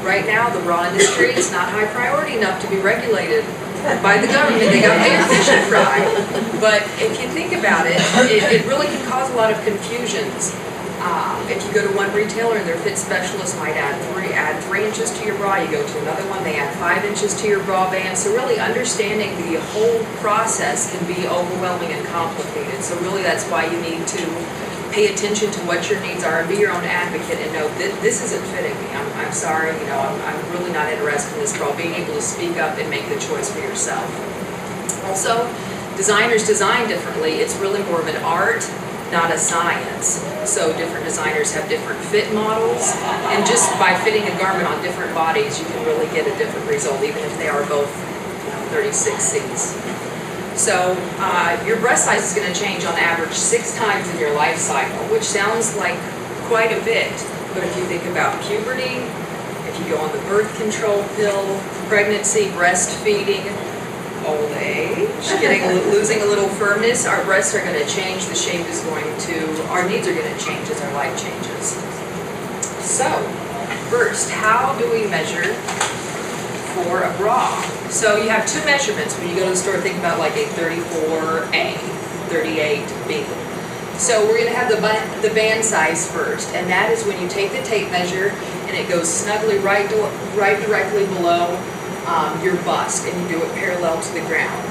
Right now, the bra industry is not high priority enough to be regulated by the government. They got banned fish and fry. But if you think about it, it really can cause a lot of confusions. If you go to one retailer, their fit specialist might add 3 inches to your bra. You go to another one, they add 5 inches to your bra band. So really understanding the whole process can be overwhelming and complicated. So really that's why you need to pay attention to what your needs are and be your own advocate and know this isn't fitting me. I'm sorry, you know, I'm really not interested in this bra. Being able to speak up and make the choice for yourself. Also, designers design differently. It's really more of an art, not a science. So different designers have different fit models, and just by fitting a garment on different bodies, you can really get a different result, even if they are both 36Cs. So your breast size is going to change on average 6 times in your life cycle, which sounds like quite a bit. But if you think about puberty, if you go on the birth control pill, pregnancy, breastfeeding, old age, losing a little firmness, our breasts are going to change. The shape is going to, our needs are going to change as our life changes. So, first, how do we measure for a bra? So you have 2 measurements when you go to the store. Think about like a 34A, 38B. So we're going to have the band size first, and that is when you take the tape measure and it goes snugly right directly below your bust, and you do it parallel to the ground.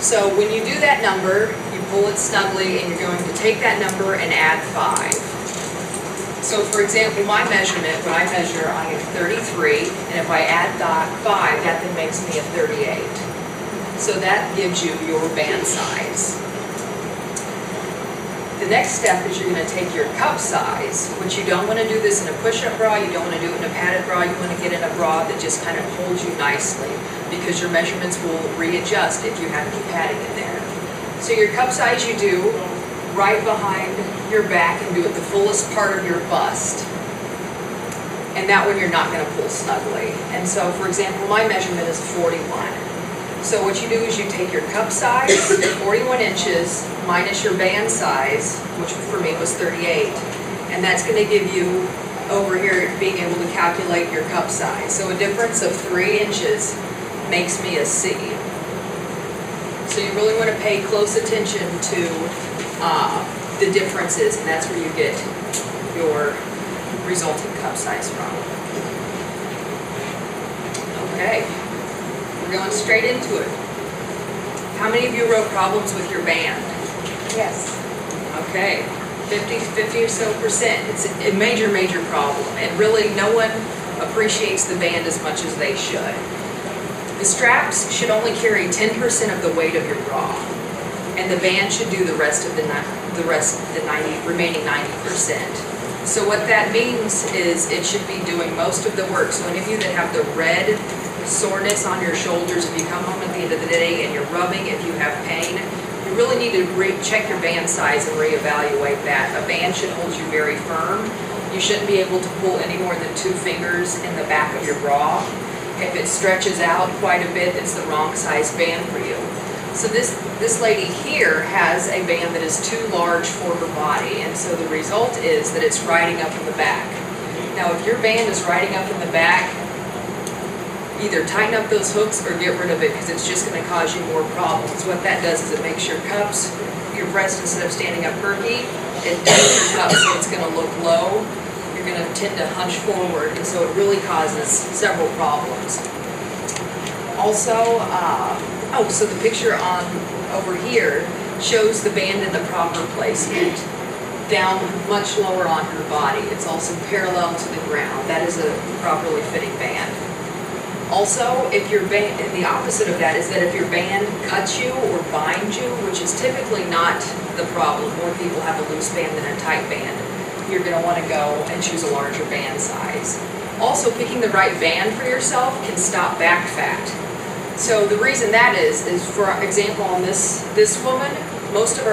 So when you do that number, you pull it snugly, and you're going to take that number and add 5. So for example, my measurement, when I measure, I get 33, and if I add 5, that then makes me a 38. So that gives you your band size. The next step is you're going to take your cup size, which you don't want to do this in a push-up bra, you don't want to do it in a padded bra, you want to get in a bra that just kind of holds you nicely, because your measurements will readjust if you have any padding in there. So your cup size you do right behind your back and do it the fullest part of your bust. And that one you're not going to pull snugly. And so, for example, my measurement is 41. So what you do is you take your cup size, 41 inches, minus your band size, which for me was 38, and that's going to give you, over here, being able to calculate your cup size. So a difference of 3 inches makes me a C. So you really want to pay close attention to the differences, and that's where you get your resulting cup size from. Okay. We're going straight into it. How many of you wrote problems with your band? Yes. Okay, 50 or so percent. It's a major, major problem, and really no one appreciates the band as much as they should. The straps should only carry 10% of the weight of your bra, and the band should do the rest of the remaining 90%. So what that means is it should be doing most of the work. So any of you that have the red soreness on your shoulders, if you come home at the end of the day and you're rubbing, if you have pain, you really need to check your band size and reevaluate that. A band should hold you very firm. You shouldn't be able to pull any more than 2 fingers in the back of your bra. If it stretches out quite a bit, it's the wrong size band for you. So this lady here has a band that is too large for her body, and so the result is that it's riding up in the back. Now if your band is riding up in the back, either tighten up those hooks or get rid of it, because it's just going to cause you more problems. What that does is it makes your cups, your breast, instead of standing up perky, it does your cups, so it's going to look low. You're going to tend to hunch forward, and so it really causes several problems. Also, so the picture on over here shows the band in the proper placement, down much lower on her body. It's also parallel to the ground. That is a properly fitting band. Also, if your band, the opposite of that is that if your band cuts you or binds you, which is typically not the problem, more people have a loose band than a tight band, you're going to want to go and choose a larger band size. Also, picking the right band for yourself can stop back fat. So the reason that is for example, on this woman, most of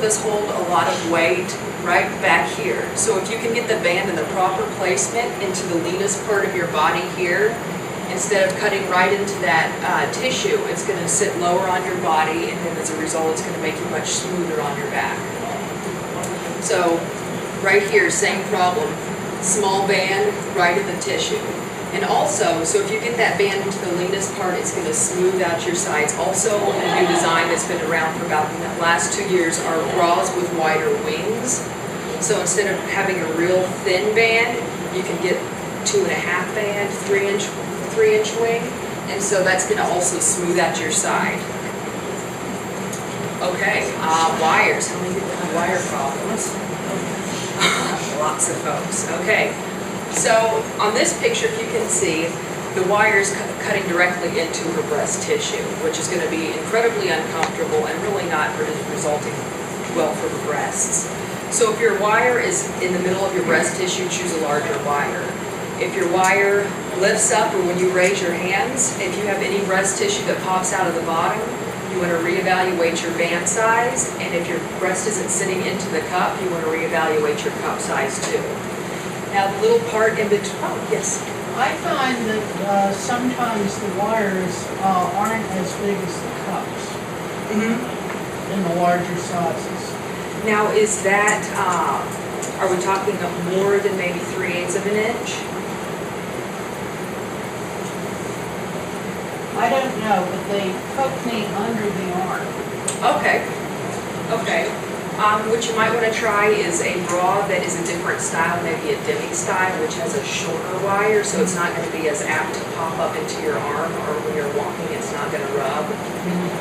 us hold a lot of weight right back here. So if you can get the band in the proper placement into the leanest part of your body here, instead of cutting right into that tissue, it's going to sit lower on your body, and then as a result, it's going to make you much smoother on your back. So right here, same problem. Small band right in the tissue. And also, so if you get that band into the leanest part, it's going to smooth out your sides. Also, a new design that's been around for about the last 2 years are bras with wider wings. So instead of having a real thin band, you can get 2.5 band, 3-inch wing. And so that's going to also smooth out your side. Okay, wires. How many people have wire problems? Lots of folks. Okay. So on this picture, if you can see, the wire's cutting directly into her breast tissue, which is going to be incredibly uncomfortable and really not resulting well for the breasts. So if your wire is in the middle of your breast tissue, choose a larger wire. If your wire lifts up or when you raise your hands, if you have any breast tissue that pops out of the bottom, you want to reevaluate your band size. And if your breast isn't sitting into the cup, you want to reevaluate your cup size too. Now the little part in between, oh yes. I find that sometimes the wires aren't as big as the cups in the larger sizes. Now is that, are we talking of more than maybe 3/8 of an inch? I don't know, but they poke me under the arm. Okay, okay. What you might want to try is a bra that is a different style, maybe a demi style, which has a shorter wire, so it's not going to be as apt to pop up into your arm, or when you're walking, it's not going to rub.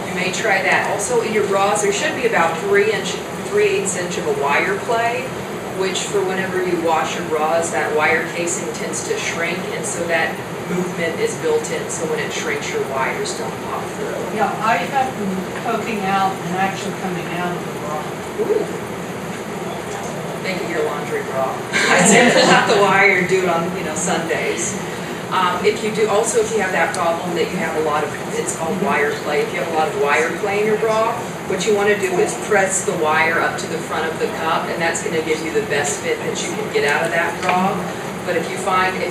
You may try that. Also, in your bras, there should be about 3/8 inch of a wire play, which for whenever you wash your bras, that wire casing tends to shrink, and so that movement is built in, so when it shrinks, your wires don't pop through. Yeah, I have them poking out and actually coming out of the bra. Ooh. Make it your laundry bra. I'd say pull out the wire and do it on, Sundays. If you have that problem that you have a lot of, it's called wire play. If you have a lot of wire play in your bra, what you want to do is press the wire up to the front of the cup, and that's going to give you the best fit that you can get out of that bra. But if you find an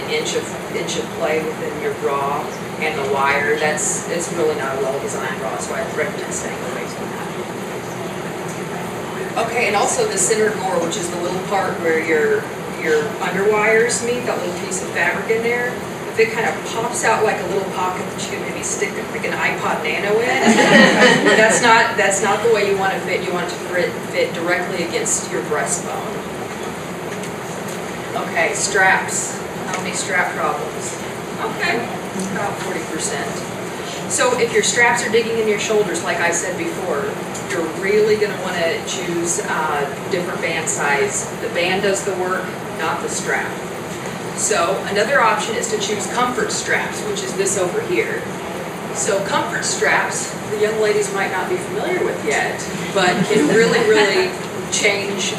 inch of play within your bra and the wire, it's really not a well-designed bra, so I'd recommend staying away from that. Okay, and also the center gore, which is the little part where your underwires meet, that little piece of fabric in there. If it kind of pops out like a little pocket that you can maybe stick like an iPod Nano in, that's not the way you want to fit. You want it to fit directly against your breastbone. Okay, straps. How many strap problems? Okay, about 40%. So if your straps are digging in your shoulders, like I said before, you're really going to want to choose different band size. The band does the work, not the strap. So another option is to choose comfort straps, which is this over here. So comfort straps, the young ladies might not be familiar with yet, but can really, really change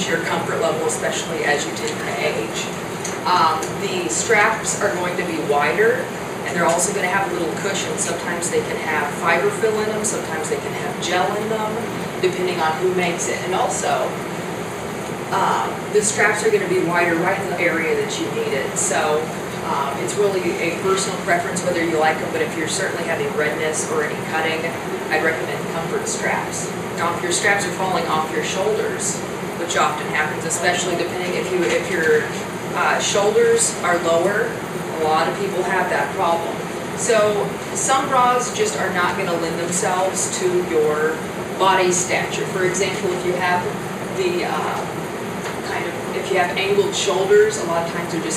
your comfort level, especially as you tend to age. The straps are going to be wider, and they're also going to have a little cushion. Sometimes they can have fiber fill in them, sometimes they can have gel in them, depending on who makes it. And also, the straps are going to be wider right in the area that you need it. So it's really a personal preference whether you like them, but if you're certainly having redness or any cutting, I'd recommend comfort straps. Now if your straps are falling off your shoulders, which often happens, especially depending if your shoulders are lower, a lot of people have that problem. So some bras just are not going to lend themselves to your body stature. For example, if you have if you have angled shoulders, a lot of times they're just